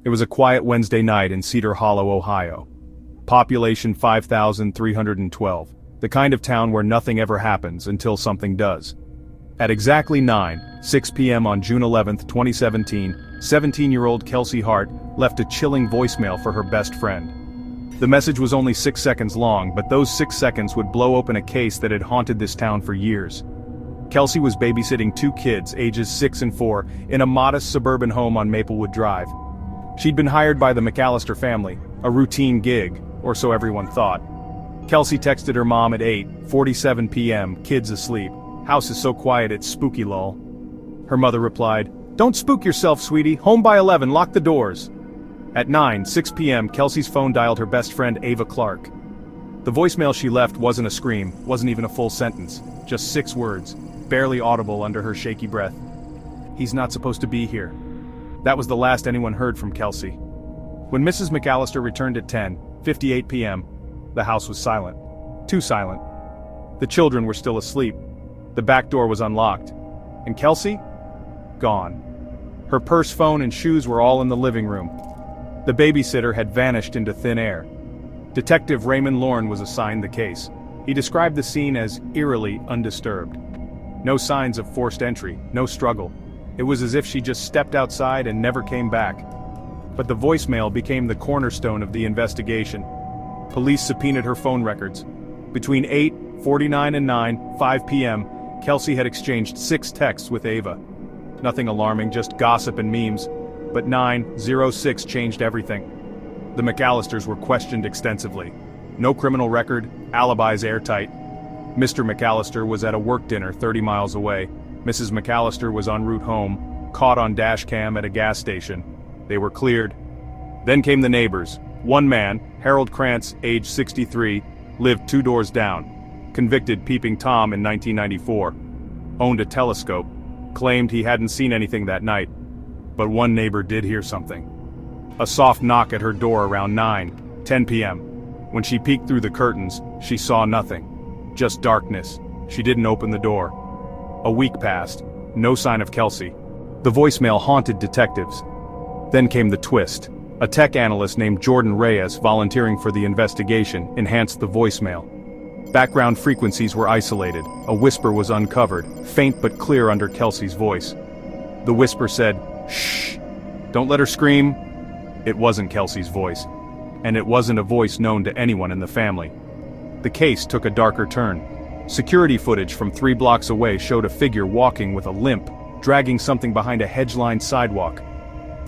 It was a quiet Wednesday night in Cedar Hollow, Ohio. Population 5,312. The kind of town where nothing ever happens until something does. At exactly 9:06 p.m. on June 11, 2017, 17-year-old Kelsey Hart left a chilling voicemail for her best friend. The message was only 6 seconds long, but those 6 seconds would blow open a case that had haunted this town for years. Kelsey was babysitting 2 kids, ages 6 and 4, in a modest suburban home on Maplewood Drive. She'd been hired by the McAllister family, a routine gig, or so everyone thought. Kelsey texted her mom at 8:47 p.m., kids asleep. House is so quiet it's spooky lol. Her mother replied, "Don't spook yourself, sweetie, home by 11, lock the doors." At 9:06 p.m., Kelsey's phone dialed her best friend Ava Clark. The voicemail she left wasn't a scream, wasn't even a full sentence, just 6 words, barely audible under her shaky breath. "He's not supposed to be here." That was the last anyone heard from Kelsey. When Mrs. McAllister returned at 10:58 p.m., the house was silent. Too silent. The children were still asleep. The back door was unlocked. And Kelsey? Gone. Her purse, phone, and shoes were all in the living room. The babysitter had vanished into thin air. Detective Raymond Lorne was assigned the case. He described the scene as eerily undisturbed. No signs of forced entry, no struggle. It was as if she just stepped outside and never came back. But the voicemail became the cornerstone of the investigation. Police subpoenaed her phone records. Between 8:49 and 9:05 p.m., Kelsey had exchanged 6 texts with Ava. Nothing alarming, just gossip and memes. But 9:06 changed everything. The McAllisters were questioned extensively. No criminal record, alibis airtight. Mr. McAllister was at a work dinner 30 miles away. Mrs. McAllister was en route home, caught on dash cam at a gas station. They were cleared. Then came the neighbors. One man, Harold Krantz, age 63, lived 2 doors down. Convicted peeping Tom in 1994. Owned a telescope. Claimed he hadn't seen anything that night. But one neighbor did hear something. A soft knock at her door around 9:10 p.m. When she peeked through the curtains, she saw nothing. Just darkness. She didn't open the door. A week passed. No sign of Kelsey. The voicemail haunted detectives. Then came the twist. A tech analyst named Jordan Reyes, volunteering for the investigation, enhanced the voicemail. Background frequencies were isolated. A whisper was uncovered, faint but clear under Kelsey's voice. The whisper said, "Shh, don't let her scream." It wasn't Kelsey's voice. And it wasn't a voice known to anyone in the family. The case took a darker turn. Security footage from 3 blocks away showed a figure walking with a limp, dragging something behind a hedge-lined sidewalk.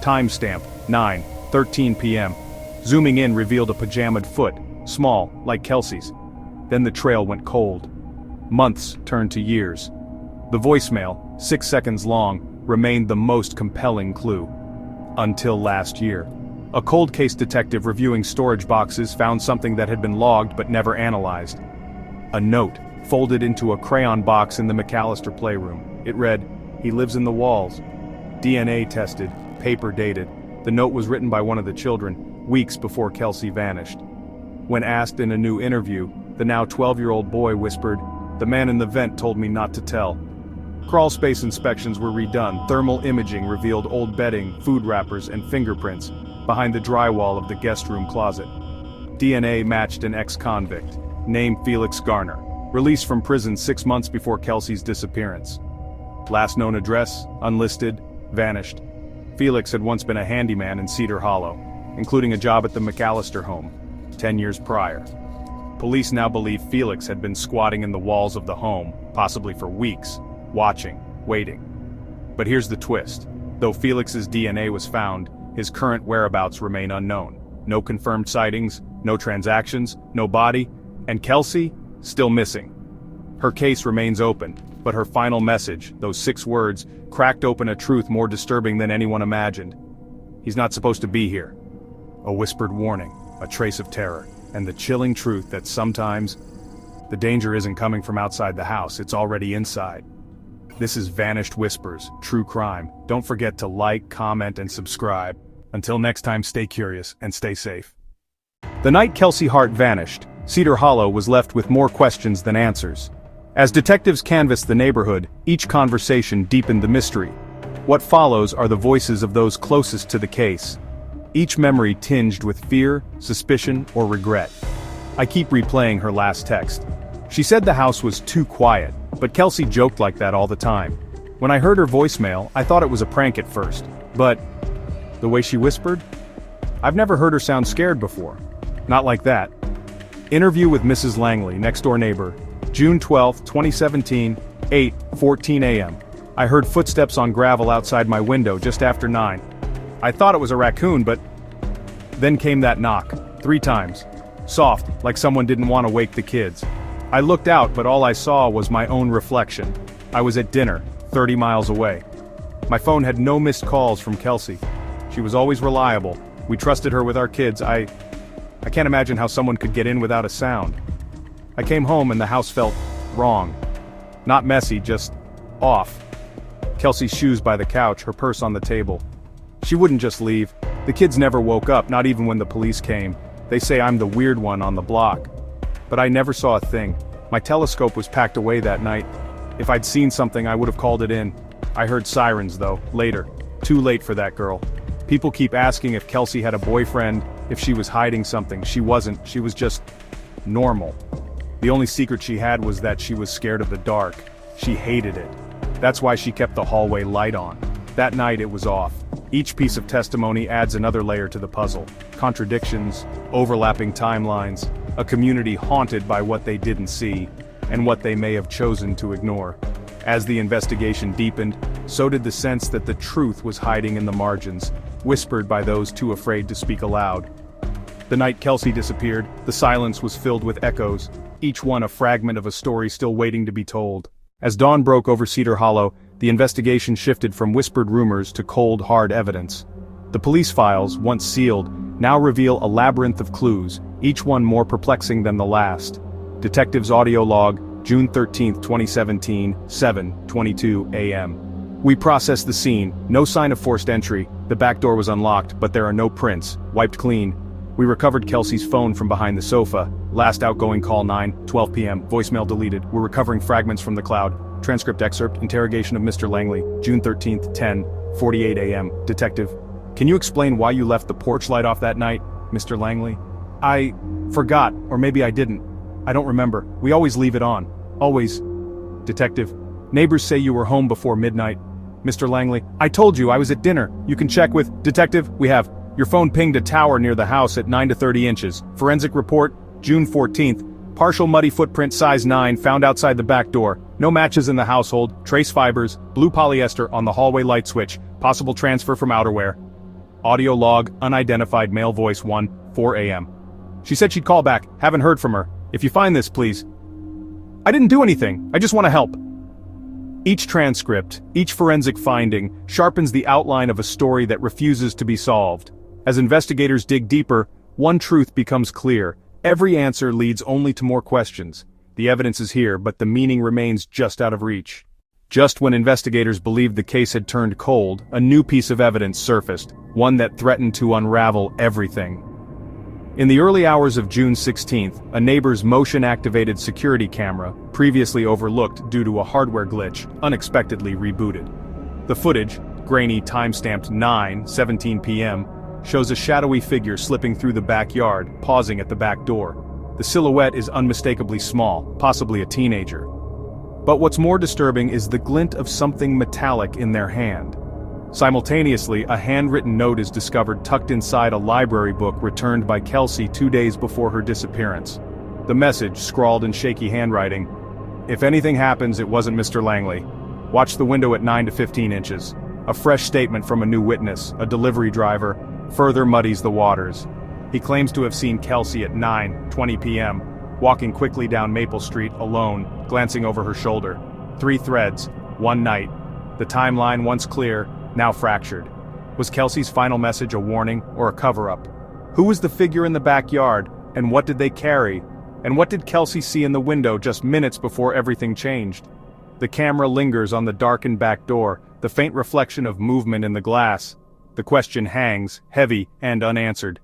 Timestamp, 9:13 p.m. Zooming in revealed a pajamaed foot, small, like Kelsey's. Then the trail went cold. Months turned to years. The voicemail, 6 seconds long, remained the most compelling clue. Until last year. A cold case detective reviewing storage boxes found something that had been logged but never analyzed. A note, folded into a crayon box in the McAllister playroom. It read, "He lives in the walls." DNA tested, paper dated. The note was written by one of the children, weeks before Kelsey vanished. When asked in a new interview, the now 12-year-old boy whispered, "The man in the vent told me not to tell." Crawl space inspections were redone. Thermal imaging revealed old bedding, food wrappers, and fingerprints behind the drywall of the guest room closet. DNA matched an ex-convict, named Felix Garner, released from prison 6 months before Kelsey's disappearance. Last known address, unlisted, vanished. Felix had once been a handyman in Cedar Hollow, including a job at the McAllister home, 10 years prior. Police now believe Felix had been squatting in the walls of the home, possibly for weeks, watching, waiting. But here's the twist. Though Felix's DNA was found, his current whereabouts remain unknown. No confirmed sightings, no transactions, no body, and Kelsey, still missing. Her case remains open, but her final message, those 6 words, cracked open a truth more disturbing than anyone imagined. He's not supposed to be here. A whispered warning, a trace of terror, and the chilling truth that sometimes the danger isn't coming from outside the house, it's already inside. This is Vanished Whispers, True Crime. Don't forget to like, comment, and subscribe. Until next time, stay curious and stay safe. The night Kelsey Hart vanished, Cedar Hollow was left with more questions than answers. As detectives canvassed the neighborhood, each conversation deepened the mystery. What follows are the voices of those closest to the case. each memory tinged with fear, suspicion, or regret. I keep replaying her last text. She said the house was too quiet, but Kelsey joked like that all the time. When I heard her voicemail, I thought it was a prank at first, but the way she whispered? I've never heard her sound scared before. Not like that. Interview with Mrs. Langley, next-door neighbor, June 12, 2017, 8:14 a.m. I heard footsteps on gravel outside my window just after 9. I thought it was a raccoon, but then came that knock, 3 times. Soft, like someone didn't want to wake the kids. I looked out, but all I saw was my own reflection. I was at dinner, 30 miles away. My phone had no missed calls from Kelsey. She was always reliable. We trusted her with our kids. I can't imagine how someone could get in without a sound. I came home and the house felt wrong. Not messy, just off. Kelsey's shoes by the couch, her purse on the table. She wouldn't just leave. The kids never woke up, not even when the police came. They say I'm the weird one on the block. But I never saw a thing. My telescope was packed away that night. If I'd seen something, I would have called it in. I heard sirens though, later. Too late for that girl. People keep asking if Kelsey had a boyfriend, if she was hiding something. She wasn't, she was just normal. The only secret she had was that she was scared of the dark. She hated it. That's why she kept the hallway light on. That night it was off. Each piece of testimony adds another layer to the puzzle. Contradictions, overlapping timelines, a community haunted by what they didn't see, and what they may have chosen to ignore. As the investigation deepened, so did the sense that the truth was hiding in the margins, whispered by those too afraid to speak aloud. The night Kelsey disappeared, the silence was filled with echoes, each one a fragment of a story still waiting to be told. As dawn broke over Cedar Hollow, the investigation shifted from whispered rumors to cold, hard evidence. The police files, once sealed, now reveal a labyrinth of clues, each one more perplexing than the last. Detective's audio log, June 13, 2017, 7:22 a.m. We processed the scene, no sign of forced entry, the back door was unlocked, but there are no prints, wiped clean. We recovered Kelsey's phone from behind the sofa, last outgoing call 9:12 p.m., voicemail deleted, we're recovering fragments from the cloud, transcript excerpt, interrogation of Mr. Langley, June 13, 10:48 a.m., detective. Can you explain why you left the porch light off that night, Mr. Langley? I forgot, or maybe I didn't. I don't remember, we always leave it on, always. Detective. Neighbors say you were home before midnight. Mr. Langley, I told you I was at dinner, you can check with, detective, we have. Your phone pinged a tower near the house at 9 to 30 inches. Forensic report, June 14th. Partial muddy footprint size 9 found outside the back door. No matches in the household, trace fibers, blue polyester on the hallway light switch, possible transfer from outerwear. Audio log, unidentified male voice 1:04 a.m. She said she'd call back, haven't heard from her. If you find this, please. I didn't do anything, I just want to help. Each transcript, each forensic finding, sharpens the outline of a story that refuses to be solved. As investigators dig deeper, one truth becomes clear. Every answer leads only to more questions. The evidence is here, but the meaning remains just out of reach. Just when investigators believed the case had turned cold, a new piece of evidence surfaced, one that threatened to unravel everything. In the early hours of June 16th, a neighbor's motion-activated security camera, previously overlooked due to a hardware glitch, unexpectedly rebooted. The footage, grainy time-stamped 9:17 p.m., shows a shadowy figure slipping through the backyard, pausing at the back door. The silhouette is unmistakably small, possibly a teenager. But what's more disturbing is the glint of something metallic in their hand. Simultaneously, a handwritten note is discovered tucked inside a library book returned by Kelsey 2 days before her disappearance. The message, scrawled in shaky handwriting, "If anything happens, it wasn't Mr. Langley. Watch the window at 9 to 15 inches. A fresh statement from a new witness, a delivery driver, further muddies the waters. He claims to have seen Kelsey at 9:20 p.m., walking quickly down Maple Street alone, glancing over her shoulder. 3 threads, one night. The timeline, once clear, now fractured. Was Kelsey's final message a warning or a cover-up? Who was the figure in the backyard, and what did they carry? And what did Kelsey see in the window just minutes before everything changed? The camera lingers on the darkened back door, the faint reflection of movement in the glass. The question hangs, heavy and unanswered.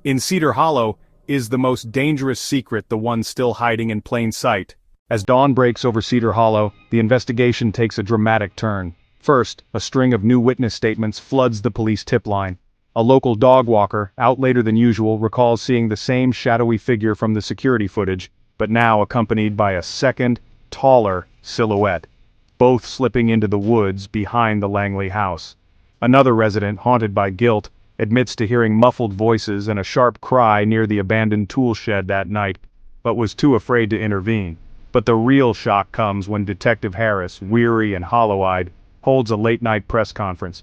In Cedar Hollow, is the most dangerous secret the one still hiding in plain sight? As dawn breaks over Cedar Hollow, the investigation takes a dramatic turn. First, a string of new witness statements floods the police tip line. A local dog walker, out later than usual, recalls seeing the same shadowy figure from the security footage, but now accompanied by a second, taller silhouette, both slipping into the woods behind the Langley house. Another resident, haunted by guilt, admits to hearing muffled voices and a sharp cry near the abandoned tool shed that night, but was too afraid to intervene. But the real shock comes when Detective Harris, weary and hollow-eyed, holds a late-night press conference.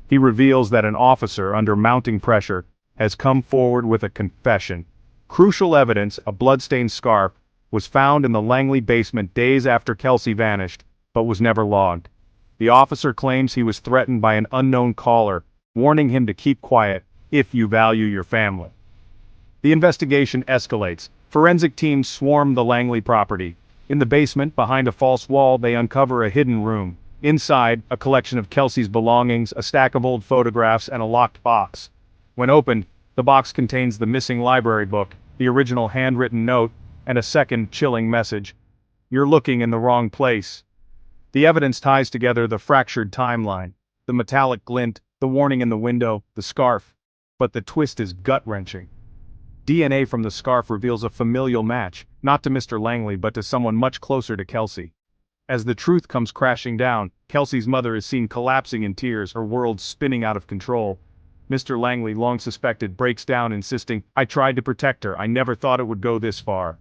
He reveals that an officer, under mounting pressure, has come forward with a confession. Crucial evidence, a blood-stained scarf, was found in the Langley basement days after Kelsey vanished, but was never logged. The officer claims he was threatened by an unknown caller, warning him to keep quiet if you value your family. The investigation escalates. Forensic teams swarm the Langley property. In the basement, behind a false wall, they uncover a hidden room. Inside, a collection of Kelsey's belongings, a stack of old photographs, and a locked box. When opened, the box contains the missing library book, the original handwritten note, and a second chilling message. "You're looking in the wrong place." The evidence ties together the fractured timeline, the metallic glint, the warning in the window, the scarf. But the twist is gut-wrenching. DNA from the scarf reveals a familial match, not to Mr. Langley but to someone much closer to Kelsey. As the truth comes crashing down, Kelsey's mother is seen collapsing in tears, her world spinning out of control. Mr. Langley, long suspected, breaks down insisting, "I tried to protect her, I never thought it would go this far."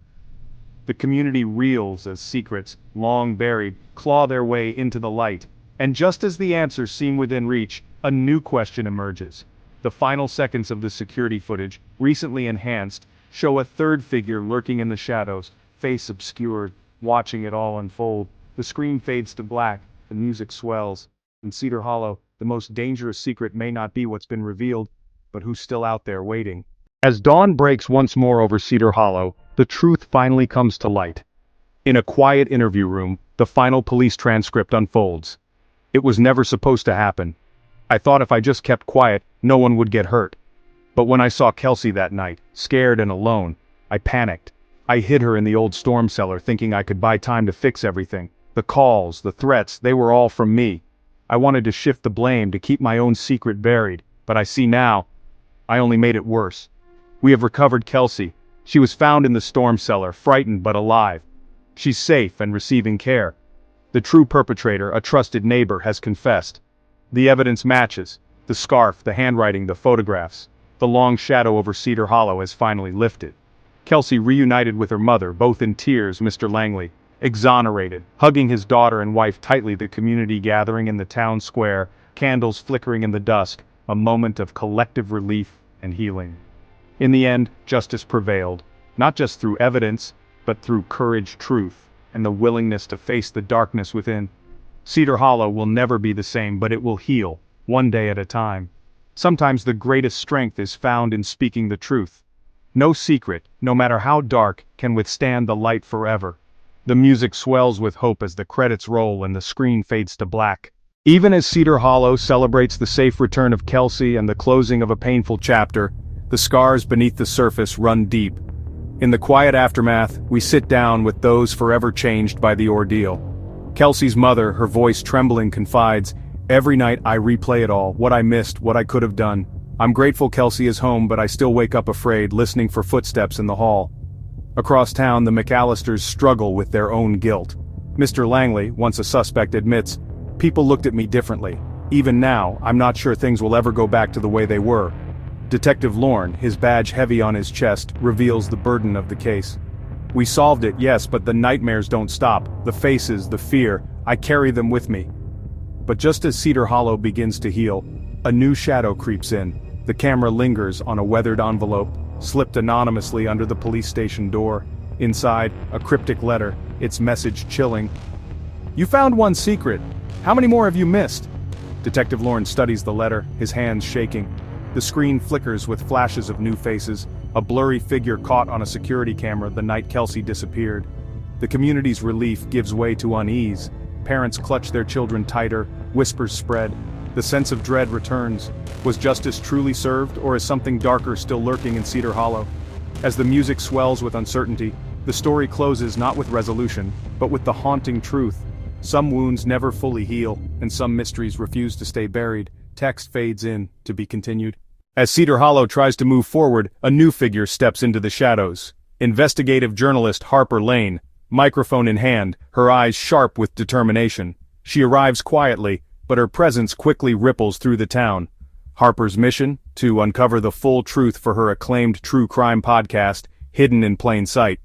The community reels as secrets, long buried, claw their way into the light. And just as the answers seem within reach, a new question emerges. The final seconds of the security footage, recently enhanced, show a third figure lurking in the shadows, face obscured, watching it all unfold. The screen fades to black, the music swells. In Cedar Hollow, the most dangerous secret may not be what's been revealed, but who's still out there waiting. As dawn breaks once more over Cedar Hollow, the truth finally comes to light. In a quiet interview room, the final police transcript unfolds. It was never supposed to happen. I thought if I just kept quiet, no one would get hurt. But when I saw Kelsey that night, scared and alone, I panicked. I hid her in the old storm cellar thinking I could buy time to fix everything. The calls, the threats, they were all from me. I wanted to shift the blame to keep my own secret buried, but I see now, I only made it worse. We have recovered Kelsey. She was found in the storm cellar, frightened but alive. She's safe and receiving care. The true perpetrator, a trusted neighbor, has confessed. The evidence matches. The scarf, the handwriting, the photographs. The long shadow over Cedar Hollow has finally lifted. Kelsey reunited with her mother, both in tears, Mr. Langley, exonerated, hugging his daughter and wife tightly, the community gathering in the town square, candles flickering in the dusk, a moment of collective relief and healing. In the end, justice prevailed, not just through evidence, but through courage, truth, and the willingness to face the darkness within. Cedar Hollow will never be the same, but it will heal, one day at a time. Sometimes the greatest strength is found in speaking the truth. No secret, no matter how dark, can withstand the light forever. The music swells with hope as the credits roll and the screen fades to black. Even as Cedar Hollow celebrates the safe return of Kelsey and the closing of a painful chapter, the scars beneath the surface run deep. In the quiet aftermath, we sit down with those forever changed by the ordeal. Kelsey's mother, her voice trembling, confides, "Every night I replay it all, what I missed, what I could have done. I'm grateful Kelsey is home, but I still wake up afraid, listening for footsteps in the hall." Across town, the McAllisters struggle with their own guilt. Mr. Langley, once a suspect, admits, "People looked at me differently. Even now, I'm not sure things will ever go back to the way they were." Detective Lorne, his badge heavy on his chest, reveals the burden of the case. "We solved it, yes, but the nightmares don't stop. The faces, the fear, I carry them with me." But just as Cedar Hollow begins to heal, a new shadow creeps in. The camera lingers on a weathered envelope, slipped anonymously under the police station door. Inside, a cryptic letter, its message chilling. "You found one secret. How many more have you missed?" Detective Lorne studies the letter, his hands shaking. The screen flickers with flashes of new faces, a blurry figure caught on a security camera the night Kelsey disappeared. The community's relief gives way to unease. Parents clutch their children tighter, whispers spread. The sense of dread returns. Was justice truly served, or is something darker still lurking in Cedar Hollow? As the music swells with uncertainty, the story closes not with resolution, but with the haunting truth. Some wounds never fully heal, and some mysteries refuse to stay buried. Text fades in, to be continued. As Cedar Hollow tries to move forward, a new figure steps into the shadows. Investigative journalist Harper Lane, microphone in hand, her eyes sharp with determination. She arrives quietly, but her presence quickly ripples through the town. Harper's mission? To uncover the full truth for her acclaimed true crime podcast, Hidden in Plain Sight.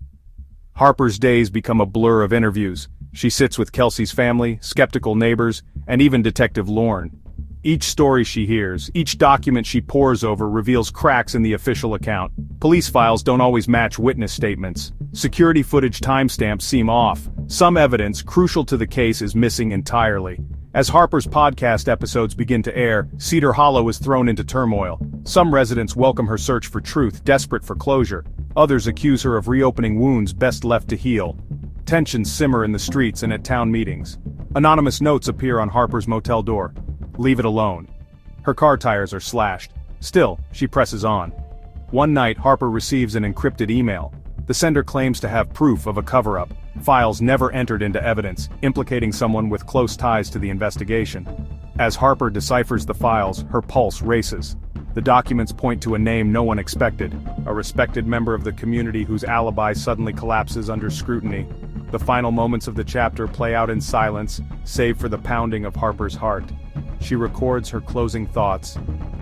Harper's days become a blur of interviews. She sits with Kelsey's family, skeptical neighbors, and even Detective Lorne. Each story she hears, each document she pores over reveals cracks in the official account. Police files don't always match witness statements. Security footage timestamps seem off. Some evidence crucial to the case is missing entirely. As Harper's podcast episodes begin to air, Cedar Hollow is thrown into turmoil. Some residents welcome her search for truth, desperate for closure. Others accuse her of reopening wounds best left to heal. Tensions simmer in the streets and at town meetings. Anonymous notes appear on Harper's motel door. Leave it alone. Her car tires are slashed. Still, she presses on. One night, Harper receives an encrypted email. The sender claims to have proof of a cover-up, files never entered into evidence, implicating someone with close ties to the investigation. As Harper deciphers the files, her pulse races. The documents point to a name no one expected, a respected member of the community whose alibi suddenly collapses under scrutiny. The final moments of the chapter play out in silence, save for the pounding of Harper's heart. She records her closing thoughts.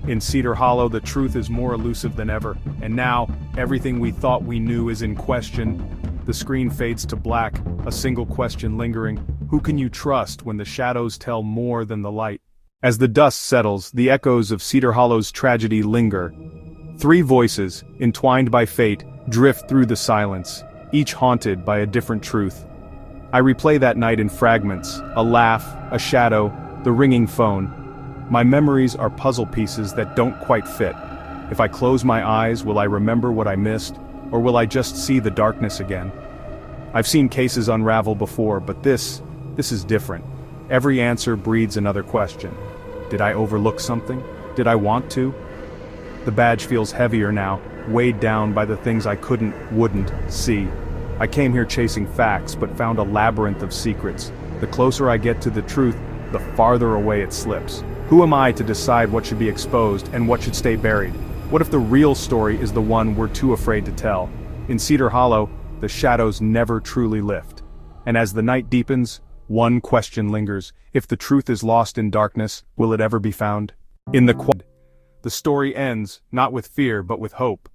In Cedar Hollow, the truth is more elusive than ever, and now, everything we thought we knew is in question. The screen fades to black, a single question lingering. Who can you trust when the shadows tell more than the light? As the dust settles, the echoes of Cedar Hollow's tragedy linger. Three voices, entwined by fate, drift through the silence, each haunted by a different truth. I replay that night in fragments, a laugh, a shadow, the ringing phone. My memories are puzzle pieces that don't quite fit. If I close my eyes, will I remember what I missed, or will I just see the darkness again? I've seen cases unravel before, but this is different. Every answer breeds another question. Did I overlook something? Did I want to? The badge feels heavier now, weighed down by the things I wouldn't see. I came here chasing facts, but found a labyrinth of secrets. The closer I get to the truth, the farther away it slips. Who am I to decide what should be exposed and what should stay buried? What if the real story is the one we're too afraid to tell? In Cedar Hollow, the shadows never truly lift. And as the night deepens, one question lingers. If the truth is lost in darkness, will it ever be found? The story ends, not with fear but with hope.